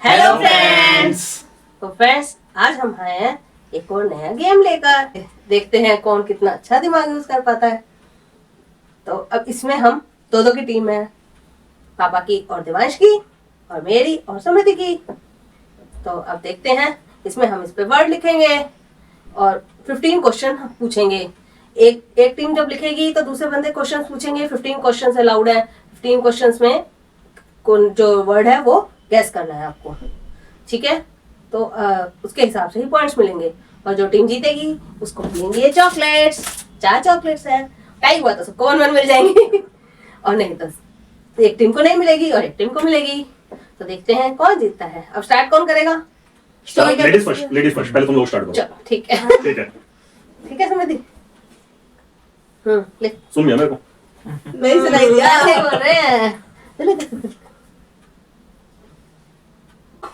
Hello friends. तो friends आज हम आए हैं एक और नया गेम लेकर। देखते हैं कौन कितना अच्छा दिमाग यूज कर पाता है। तो अब इसमें हम दो की टीम है, पापा की और दिवांश की, और मेरी और समृद्धि की। तो अब देखते हैं, इसमें हम इस पे वर्ड लिखेंगे और 15 क्वेश्चन पूछेंगे। एक टीम जब लिखेगी तो दूसरे बंदे क्वेश्चन पूछेंगे। 15 क्वेश्चन अलाउड है। 15 क्वेश्चन में कौन जो वर्ड है वो गैस करना है आपको, ठीक है। तो उसके हिसाब से ही पॉइंट्स मिलेंगे और जो टीम जीतेगी उसको मिलेंगे ये चॉकलेट्स। 4 चॉकलेट्स हैं। टाई हुआ तो सबको 1-1 मिल जाएंगी और नहीं तो एक टीम को नहीं मिलेगी और एक टीम को मिलेगी। तो देखते हैं कौन जीतता है। अब स्टार्ट कौन करेगा? लेडीज फर्स्ट पहले तुम लोग स्टार्ट करो। चलो ठीक है ठीक है ठीक है समझी। लिख। सुन लिया मेरे को। नहीं सुनाई दिया बोल रहे हैं।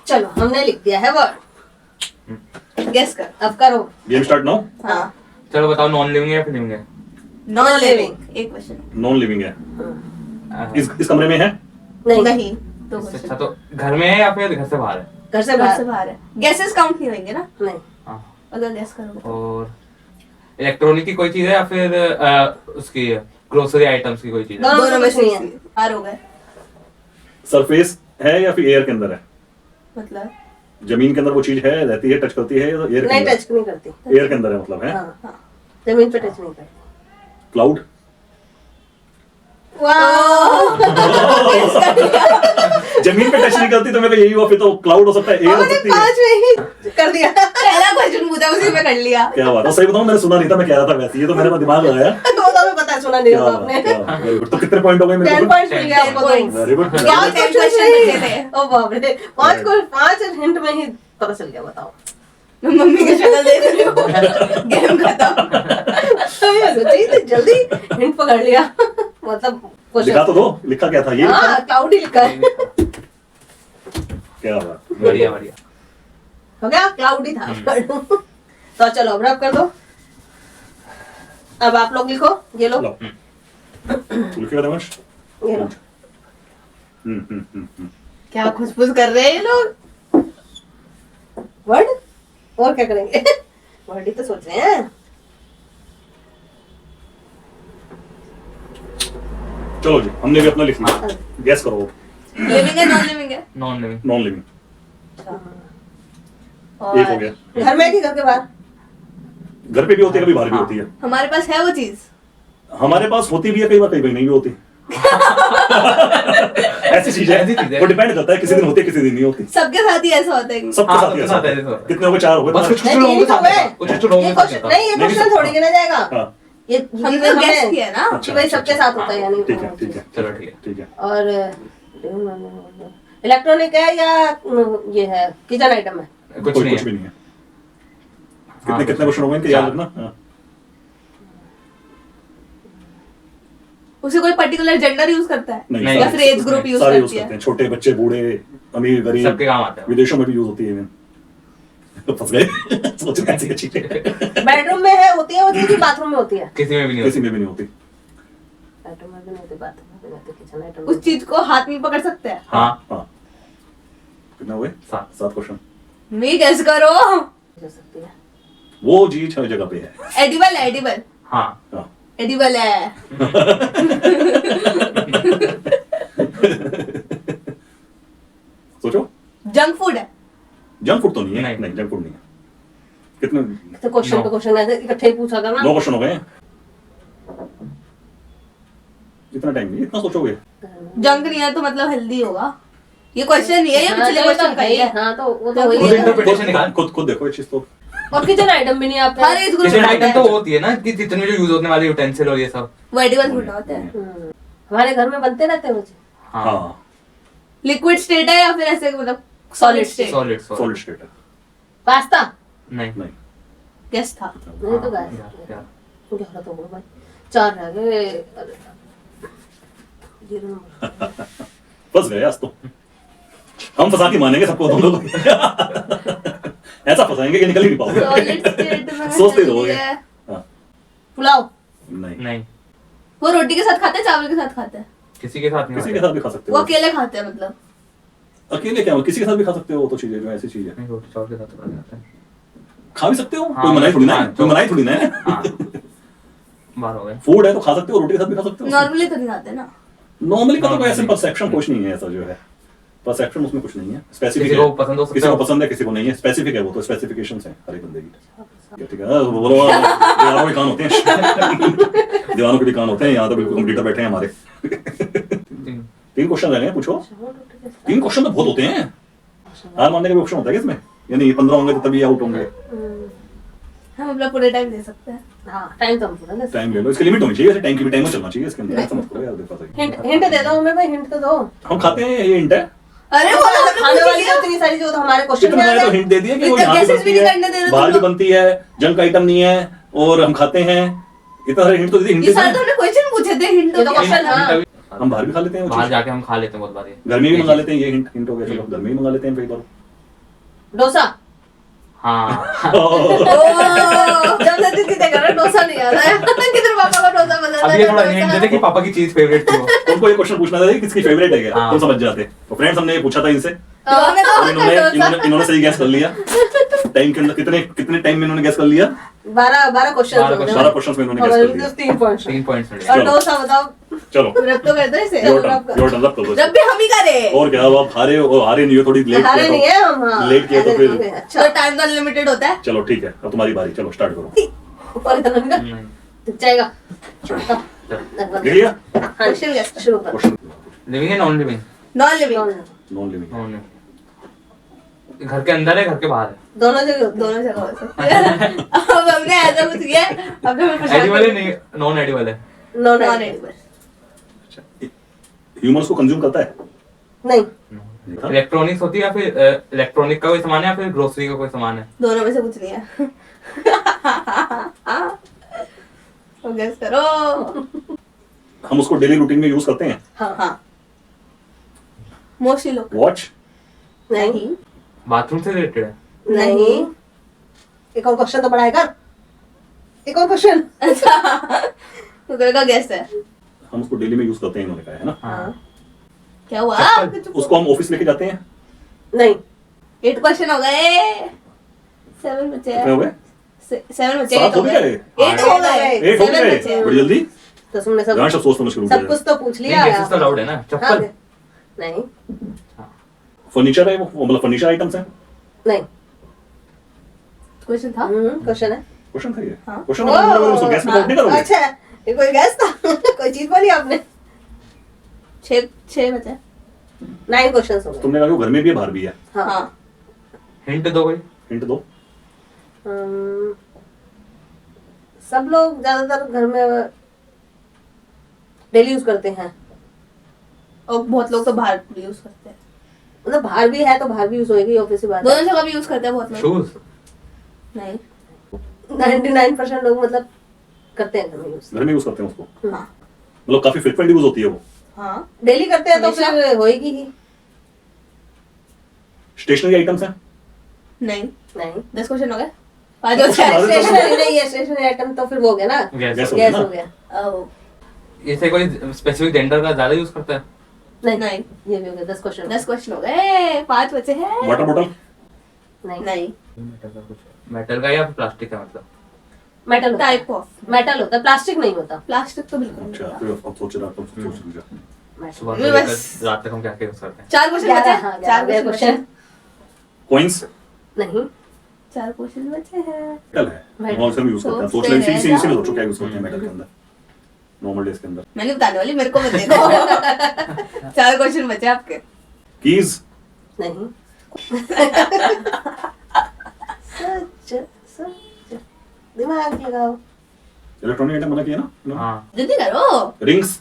चलो हमने लिख दिया है वर्ड। गेस कर, अब करो। Game start now. हाँ। चलो बताओ, नॉन लिविंग है या फिर लिविंग है? Non living. एक क्वेश्चन। नॉन लिविंग है। इस कमरे में है? नहीं दो इससे क्वेश्चन। अच्छा तो घर में है या फिर घर से बाहर है? घर से घर से बाहर। बाहर है। गैसेस काउंट नहीं होंगे ना नहीं। हाँ। अगर गैस करोगे तो। और इलेक्ट्रॉनिक की कोई चीज है या फिर उसकी ग्रोसरी आइटम्स की कोई चीज है? दोनों में से नहीं है। बाहर हो गए सरफेस है या फिर एयर के अंदर है? मतलब जमीन के अंदर वो चीज है, रहती है, टच करती है या एयर के नहीं, अंदर? टच नहीं करती। एयर के अंदर है मतलब है। हाँ। जमीन पे टच नहीं करती। क्लाउड। जमीन पे टच नहीं करती तो मेरे को यही हुआ, फिर तो क्लाउड हो सकता है, एयर हो हमने सकती है। 5 में ही कर दिया। पहला क्वेश्चन पूछा उसी में कर लिया। क्या बात है। सही बताऊं मैंने सुना नहीं था, मैं कह रहा था वैसे। ये तो मैंने दिमाग लगाया। वो तो हमें पता है, सुना नहीं क्या होगा बात, आपने। क्या बात, very good। तो कितने पॉइंट हो गए मेरे 10 को? पॉइंट्स मिल गया आपको। 10 points। Very good. क्या 10 क्वेश्चन बचे थे? ओ बाप रे, 5 हिंट में ही पता चल गया। बताओ। मैं मम्मी की शक्ल देख रही हूँ। गेम खत्म। सोची तो जल्दी हिंट पकड़ लिया। मतलब लिखा तो दो, लिखा क्या था ये? हाँ, क्लाउड ही लिखा है। क्या बात। बढ़िया बढ़िया। हो गया, क्लाउड ही था। तो चलो अब रब कर दो। अब आप लोग लिखो। ये लो, लो। लिखेगा दिमाग? ये लो। क्या खुशबूस कर रहे हैं ये लोग। वर्ड और क्या करेंगे? वर्ड ही तो सोच रहे हैं। चलो जी, हमने भी अपना लिख लिया। गैस करो। लिविंग है नॉन लिविंग है? Non living. Non living. और एक हो गया। घर में कि घर के बाहर? घर पे भी होती है, कभी बाहर भी होती है। हमारे पास है वो चीज। हमारे पास होती भी है, कई बार नहीं भी होती। ऐसी चीज ऐसी चीज है, है। वो डिपेंड करता है, किसी दिन होती है, किसी दिन नहीं होती। सबके साथ ही ऐसा होता है कि सबके हाँ, साथ सबके ही साथ ऐसा ऐसा है। होता है। कितने हो गए? 4 हो गए। बस कुछ नहीं, लोगों के तीन साथ तो ऐसा- है। कुछ लोगों ये के साथ क्वेश्चन ऐसा। नहीं, ये मेरे क्वेश्चन साथ- थोड़ी गिना जाएगा। हाँ, ये हमने तो गैस किया ना। कि भाई सबके साथ होता है या नहीं। ठीक है, ठीक है, चलो ठीक है। ठीक है। और इलेक्ट्रॉनिक है या ये है किचन आइटम है? कुछ नहीं कुछ भी है। नहीं है। हाँ, कितने कितने क्वेश्चन हो गए इनके, याद रखना। हाँ। उसे कोई पर्टिकुलर जेंडर यूज करता है नहीं, या फिर एज ग्रुप यूज सारे यूज करती करते है? हैं, छोटे बच्चे, बूढ़े, अमीर, गरीब, सबके काम आता है। विदेशों में भी यूज होती है इवन। फंस गए। सोचो कैसी अच्छी है। बेडरूम में है, होती है वो चीज, बाथरूम में होती है? किसी में भी नहीं किसी होती। में भी नहीं होती। बेडरूम में भी नहीं होती, बाथरूम में भी नहीं होती, किचन आइटम उस चीज को हाथ में पकड़ सकते हैं? हाँ। हाँ। कितना हुए? 7 क्वेश्चन। मैं गैस करो। हो सकती है। वो चीज हर जगह पे है। एडिबल है एडिबल हाँ। हाँ। एडिबल है। सोचो। जंक फूड है? जंक फूड तो नहीं है। नहीं। नहीं, जंक फूड नहीं है। कितने? तो क्वेश्चन No. पे क्वेश्चन ऐसे इकट्ठे ही पूछा करना। 2 क्वेश्चन हो गए। इतना टाइम नहीं, इतना सोचोगे। जंक नहीं है तो मतलब हेल्दी होगा। ये क्वेश्चन नहीं है, ये पिछले क्वेश्चन का ही है। हाँ तो वो तो खुद वही खुद है। इंटरप्रिटेशन निकाल। खुद देखो ये चीज तो। और किचन आइटम भी नहीं आता। हर एज ग्रुप किचन में आइटम तो होता वो होती है ना कि किचन में जो यूज होने वाले यूटेंसिल और ये सब। है। वो एडिबल फूड होता है। हमारे घर में बनते रहते हैं वो चीज। हाँ। लिक्विड स्टेट है या फिर ऐसे मतलब solid state? Solid solid state है। पास्ता नहीं। नहीं। गैस था। नहीं तो गाइस क्या? 11 तो हो गए भाई, 4 रह गए। अरे, 0 नंबर। फंस गए आज तो। हम फंसा के मानेंगे सबको, तुम लोग। ऐसा फंसाएंगे कि निकल ही नहीं पाओगे। सॉलिड स्टेट में सोचते healthy रहोगे। है। हाँ। पुलाव। नहीं, नहीं। वो रोटी के साथ खाते हैं, चावल के साथ खाते हैं? किसी के साथ नहीं किसी के होता। साथ भी खा सकते वो हो। अकेले खाते हैं मतलब? अकेले क्या, किसी के साथ भी खा सकते हो वो तो चीजें, जो ऐसी चीज है नहीं रोटी चावल के साथ तो बन जाता है। खा भी सकते हो, हाँ, कोई मनाही थोड़ी ना है, हाँ, कोई मनाही थोड़ी ना है। हाँ बाहर हो गए। फूड है तो खा सकते हो, रोटी के साथ भी खा सकते हो। नॉर्मली तो नहीं खाते ना। नॉर्मली का तो कोई ऐसे Normally। परसेप्शन कुछ नहीं है, ऐसा जो है परसेप्शन उसमें कुछ नहीं है। स्पेसिफिक किसी को पसंद हो सकता किसी को है। पसंद है, किसी को नहीं है। स्पेसिफिक है वो तो, स्पेसिफिकेशंस हैं हर एक बंदे की। ठीक है, बोलो दीवानों के कान होते हैं। दीवानों के भी कान होते हैं, यहाँ तो बिल्कुल कंप्यूटर बैठे हैं हमारे। 3 क्वेश्चन रह गए, पूछो। 3 क्वेश्चन तो बहुत होते हैं, हार मानने का भी ऑप्शन होता है क्या इसमें? यानी 15 होंगे तो तभी आउट होंगे। हम अपना पूरे टाइम दे सकते हैं। हाँ टाइम तो हम पूरा दे सकते टाइम ले लो, इसकी लिमिट होनी चाहिए, टाइम की भी टाइम चलना चाहिए इसके अंदर। ऐसा मत करो यार, देखो सही। हैं। हिंट दे दो हमें भाई, हिंट तो दो। हम खाते हैं, ये हिंट है। अरे वो तो खाने वाली तो इतनी सारी जो तो हमारे क्वेश्चन इतना में आ मैंने तो गए। हिंट दे दिया कि वो इतना यहाँ भी guesses बनती भी नहीं करने दे है, रहे बाहर तुम भी लोग। बनती है, जंक आइटम नहीं है, और हम खाते हैं। इतना सारे हिंट तो दी, हिंट ये सारे तो हमने क्वेश्चन पूछे थे, हिंट ये तो तो क्या? क्वेश्चन हाँ। हम बाहर भी खा लेते हैं वो बाहर चीज़। जाके हम खा लेते हैं बहुत बार ये। घर में भी मंगा लेते हैं, ये हिंट हो गया। चलो घर में भी मंगा लेते हैं कई बार। डोसा। हाँ जब से दीदी देख रहा डोसा नहीं आ रहा है। किधर पापा को डोसा पसंद अब ये थोड़ा हिंट देते कि पापा की चीज फेवरेट थी वो। उनको ये क्वेश्चन पूछना था कि किसकी फेवरेट है क्या, हाँ। तुम समझ जाते। तो फ्रेंड्स हमने ये पूछा था इनसे, हमें तो इन्होंने सही गैस कर लिया। टाइम के अंदर कितने टाइम में इन्होंने गैस कर लिया? 12 क्वेश्चन 12 क्वेश्चंस में इन्होंने गैस कर लिया। 3 पॉइंट्स 3 पॉइंट्स मिले। और डोसा बताओ। चलो रब तो करते हैं इसे। योर टर्न रब करो। जब भी हम ही करें। और क्या, अब आप हारे नहीं हो, थोड़ी लेट हारे नहीं है हम, हाँ। लेट किया तो फिर अच्छा तो टाइम तो अनलिमिटेड होता है। चलो ठीक है, अब तुम्हारी बारी, चलो स्टार्ट करो। ऊपर इतना नहीं का नहीं। दिख जाएगा। देख लिया क्वेश्चन गेस शुरू करो। क्वेश्चन? लिविंग है non living? Non living. Non living. Non living. घर के अंदर है, घर के बाहर है? दोनों जगह होती है। दोनों जगह हो सकती है। अब हमने ऐसा कुछ किया, अब हमें एडिबल है नहीं, नॉन एडिबल है? Non non edible. अच्छा, ह्यूमंस को कंज्यूम करता है? नहीं नहीं था? इलेक्ट्रॉनिक्स होती है या फिर इलेक्ट्रॉनिक का कोई सामान है या फिर ग्रोसरी का कोई सामान है? दोनों में से कुछ नहीं है। तो गेस करो। हम उसको डेली रूटीन में यूज करते हैं। हाँ मोस्टली लोग। वॉच? नहीं बाथरूम से रिलेटेड है? नहीं। एक और क्वेश्चन तो बढ़ाएगा। एक और क्वेश्चन। अच्छा तो का गेस है। हम उसको डेली में यूज करते हैं, इन्होंने कहा है ना। हाँ। क्या हुआ? चप्पल। उसको हम ऑफिस लेके जाते हैं। नहीं 8 क्वेश्चन हो गए। 7 बचे कितने हो गए? 7 बचे। 7 हो गए? 8 हो गए। 8 हो 7 गए बचे हैं। बड़ी जल्दी। तो तुमने सब जान सब सोच समझ के सब कुछ तो पूछ लिया नहीं, guesses तो allowed है ना? हाँ, चप्पल? नहीं फर्नीचर है वो, मतलब फर्नीचर आइटम्स है। नहीं क्वेश्चन था। क्वेश्चन है। क्वेश्चन था ये। हाँ। क्वेश्चन मतलब उसको गैस में काउंट नहीं करोगे? अच्छा ये कोई गैस था। कोई चीज बोली आपने। 6 बचे। 9 क्वेश्चंस हो गए। तुमने कहा कि वो घर में भी है, बाहर भी है। हाँ हाँ हिंट दो कोई। हिंट दो। सब लोग ज्यादातर घर में डेली यूज करते हैं। और बहुत लोग तो बाहर भी यूज करते हैं। मतलब बाहर भी है तो बाहर भी यूज होगी, ऑब्वियसली बात है। दोनों जगह भी यूज करते हैं बहुत लोग। शूज? नहीं 99% लोग मतलब करते हैं घर में यूज। घर में यूज करते हैं उसको, हाँ मतलब काफी फ्रिक्वेंट यूज होती है वो। हाँ डेली करते हैं तो हमेशा? फिर होएगी ही। स्टेशनरी आइटम्स है? नहीं नहीं 10 क्वेश्चन हो गए। 5 बचे हाँ, हैं। स्टेशनरी नहीं है, स्टेशनरी आइटम तो फिर वो हो गया ना, गैस गैस हो गया गैस ना? हो गया। ओ, इसे कोई स्पेसिफिक जेंडर का ज्यादा यूज करता है? नहीं नहीं ये भी हो गया 10 क्वेश्चन। 10 क्वेश्चन हो गए। 5 बचे हैं। Water bottle? नहीं नहीं मेटल का कुछ, मेटल का या फिर प्लास्टिक का? मतलब मेटल टाइप ऑफ मेटल होता है, प्लास्टिक नहीं होता। प्लास्टिक तो बिल्कुल नहीं अच्छा, होता। फिर अब सोच रहा, अब सोच लीजिए। सुबह मैं से बस- लेकर रात तक हम क्या क्या यूज करते हैं? 4 क्वेश्चन बचे हैं। 4 4 क्वेश्चन क्वेश्चन। कॉइंस? नहीं 4 क्वेश्चन बचे हैं। मेटल है, मेटल। नॉर्मल से भी यूज करते हैं। सोच सोचते ले, इसी हैं इसी में ना। सोचो क्या यूज करते हैं मेटल के अंदर, नॉर्मल डेज के अंदर। मैंने बताने वाली, मेरे को मत देखो। 4 क्वेश्चन बचे आपके। कीज? नहीं सच सच दिमाग लगाओ। इलेक्ट्रॉनिक आइटम मना किया ना इन्होंने? हाँ जल्दी करो। रिंग्स?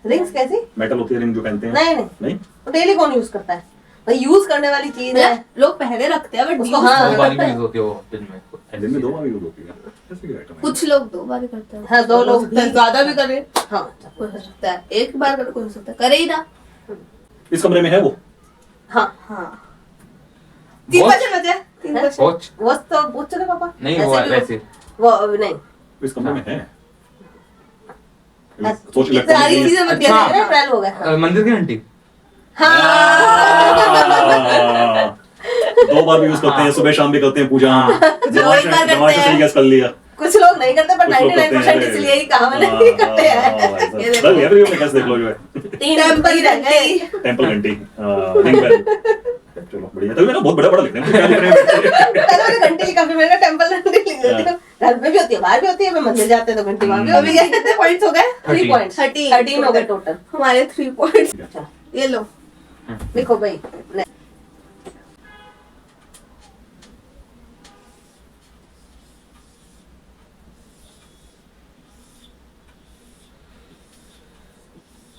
रिंग्स कैसी? मेटल होती है रिंग जो पहनते हैं। नहीं नहीं नहीं डेली कौन यूज करता है भाई, यूज करने वाली चीज है। मतलब लोग पहले रखते हैं बट उसको हाँ, दो बार यूज होती है वो दिन में। दिन में 2 बार यूज होती है, ऐसे क्या आइटम है? कुछ लोग 2 बार ही करते हैं। हाँ, 2 लोग भी। ज्यादा भी करे हाँ कोई हो सकता है। 1 बार करे कोई हो सकता है, करे ही ना। इस कमरे में है वो? हाँ हाँ 3 Watch? क्वेश्चन बचे। 3 हैं? क्वेश्चन। वॉच? वो तो पूछ चले पापा। नहीं ऐसे वो भी वैसे वो नहीं इस कमरे में है। हाँ। सोच सारी इलेक्ट्रॉनिक चीजें मत अच्छा। कहना। ट्वेल्व हो गया। मंदिर की घंटी? हाँ। 2 बार भी यूज करते हैं, सुबह शाम भी करते हैं पूजा। दिमाग एक बार से करते सही हैं। गैस कर लिया। कुछ लोग नहीं करते पर कुछ लोग करते 99% हैं। इसलिए ही कहा मैंने कि करते हैं। ये देखो। चल, everyone ने कैसे देख लो जो है। 3 टेम्पल रह गए। टेम्पल घंटी, रिंग बेल। चलो बढ़िया। तभी ना बहुत बड़ा लिख रहे हैं, क्या लिख रहे हैं? पहले मैंने घंटी लिखा, फिर मैंने टेम्पल घंटी लिख देती हूँ। घर में भी होती है, बाहर भी होती है, मैं मंदिर जाते हैं तो घंटी वहां भी अभी होती है। कितने पॉइंट्स हो गए? 3 पॉइंट्स, 13 हो गए टोटल। हमारे 3 पॉइंट्स। ये लो। लिखो भाई।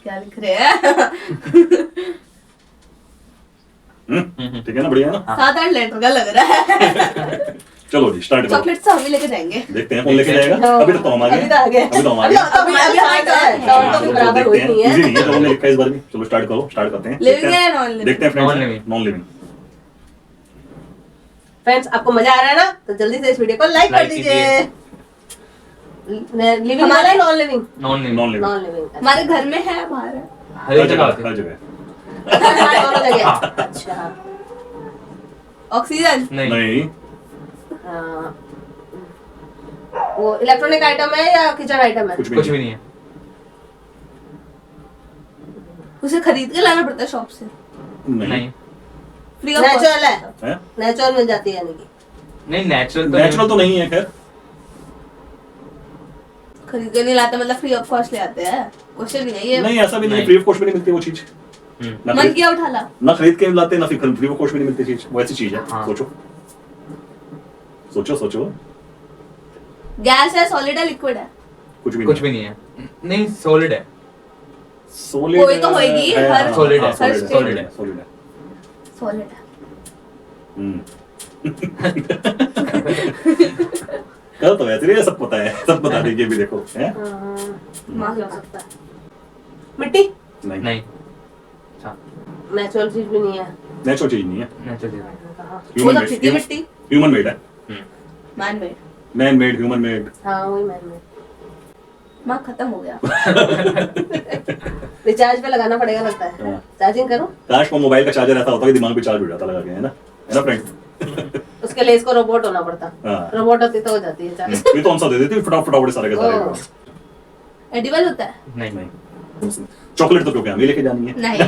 क्या लिख रहे हैं? ठीक है ना, बढ़िया है ना। 7-8 लेटर का लग रहा है। चलो जी, स्टार्ट करो। चॉकलेट तो हम ही लेके जाएंगे। देखते हैं कौन लेके जाएगा। अभी तक तो हम आगे अभी तो आगे। अभी तो हम आगे। अभी हमारे टर्न तो बराबर हुई नहीं इजी है। नहीं है, तो हमने लिखा है इस बार भी। चलो स्टार्ट करो, स्टार्ट करते हैं। लिविंग है नॉन लिविंग? देखते हैं friends. Non-living। Non living. Friends, आपको मजा आ रहा है ना, तो जल्दी से इस वीडियो को लाइक कर Like दीजिए। लिविंग वाला है non living? Non living. Non living. Non living. हमारे घर में है, बाहर है। हर एक जगह होती है। हर जगह। दोनों जगह। अच्छा। ऑक्सीजन? नहीं नहीं। हाँ। वो इलेक्ट्रॉनिक आइटम है या किचन आइटम है? कुछ भी कुछ नहीं। भी नहीं है। उसे खरीद के लाना पड़ता है शॉप से। नहीं फ्री ऑफ नेचुरल है, है? नेचुरल मिल जाती है यानी कि। नहीं नेचुरल नेचुरल तो नहीं है खैर। खरीद के नहीं लाते, मतलब फ्री ऑफ कॉस्ट ले आते हैं। क्वेश्चन नहीं है ये। नहीं, ऐसा भी नहीं, नहीं। फ्री ऑफ कॉस्ट भी नहीं मिलती वो चीज। ना मन खरीद- किया उठा ला। ना खरीद के लाते, ना फिर फ्री ऑफ कॉस्ट भी नहीं मिलती चीज। वो ऐसी चीज है। हाँ। सोचो सोचो सोचो। गैस है, सॉलिड है, लिक्विड है? कुछ भी कुछ भी नहीं है। नहीं सॉलिड है। सॉलिड कोई तो होएगी, हर- solid है, सॉलिड हर सॉलिड state है, सॉलिड है। सॉलिड है। कल तो वैसे ही सब पता है, सब बता देंगे भी। देखो है। दिमाग लग सकता है। मिट्टी? नहीं, नहीं अच्छा नेचुरल चीज भी नहीं है। नेचुरल चीज नहीं है। नेचुरल कहाँ? वो तो ठीक है, मिट्टी। ह्यूमन मेड है। Man made. Man made, human made. हाँ वही मैंने। दिमाग खत्म हो गया। रिचार्ज पे लगाना पड़ेगा लगता है। हाँ। चार्जिंग करूं? काश वो मोबाइल का चार्जर ऐसा होता कि दिमाग पे चार्ज हो जाता लगा के, है ना फ्रेंड। उसके लिए इसको रोबोट होना पड़ता। हाँ। रोबोट होती तो हो जाती है चार्ज। ये तो हम सब दे देते फटाफट सारे के सारे। ओह। एडिबल होता है? नहीं नहीं, चॉकलेट तो क्यों क्या हमें लेके जानी है। नहीं।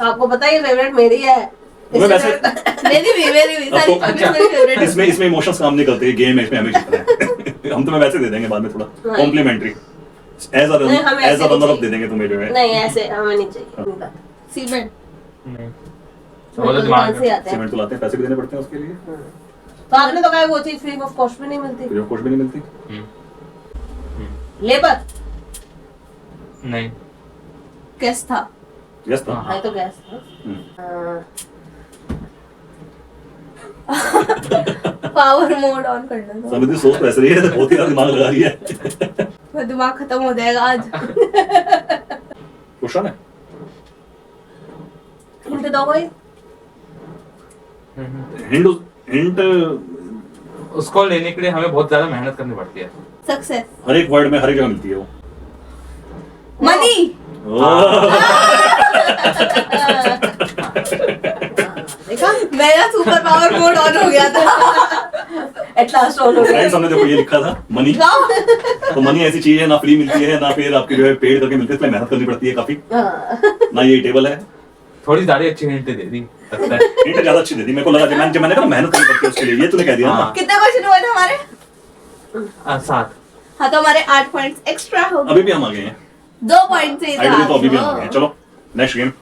आपको पता है फेवरेट मेरी है। मैं वैसे- मेरी भी सारी अब तो- चॉकलेट्स मेरी फेवरेट है। इसमें इमोशंस काम नहीं करते, गेम है, इसमें हमें जीतना है। हम तुम्हें वैसे दे देंगे बाद में थोड़ा हाँ। कॉम्प्लीमेंट्री एज नहीं, हमें ऐसे अ नहीं रनर अप चाहिए। दे देंगे तुम्हें जो है। नहीं ऐसे हमें नहीं चाहिए। सीमेंट? नहीं तो वो तो दिमाग से आते हैं। सीमेंट तो लाते हैं, पैसे भी देने पड़ते हैं उसके लिए। तो आपने तो कहा वो चीज फ्री ऑफ कॉस्ट भी नहीं मिलती। फ्री ऑफ कॉस्ट भी नहीं मिलती। लेबर? नहीं गैस था? यस था। हाँ। है तो gas. Hmm. Power mode on करना था। समझ सोच तो ऐसे रही है, बहुत ही ज्यादा दिमाग लगा रही है। मेरा दिमाग खत्म हो जाएगा आज। क्वेश्चन है। हिंट दो कोई। हिंट उसको लेने के लिए हमें बहुत ज्यादा मेहनत करनी पड़ती है। सक्सेस? हर एक वर्ड में हर एक जगह मिलती है वो। मनी? देखा? मेरा सुपर पावर मोड ऑन हो गया था। एट लास्ट ऑन हो गया। फ्रेंड्स, हमने देखो ये लिखा था मनी। तो मनी ऐसी चीज है, ना फ्री मिलती है, ना फिर आपकी जो है पेड करके मिलती है, इसलिए मेहनत करनी पड़ती है काफी। हाँ। ना ये टेबल है। थोड़ी ज्यादा अच्छी हिंट दे दी लगता है। हिंट ज्यादा अच्छी दे दी मेरे को लगा। जब मैंने कहा मेहनत करनी पड़ती है उसके लिए, ये तूने कह दिया ना। हाँ। कितने क्वेश्चन हुए थे हमारे? 7 हाँ, तो हमारे 8 पॉइंट्स एक्स्ट्रा हो अभी गए। भी हम आ गए हैं। 2 पॉइंट से आइडिया तो अभी भी हम आ गए हैं। चलो नेक्स्ट गेम।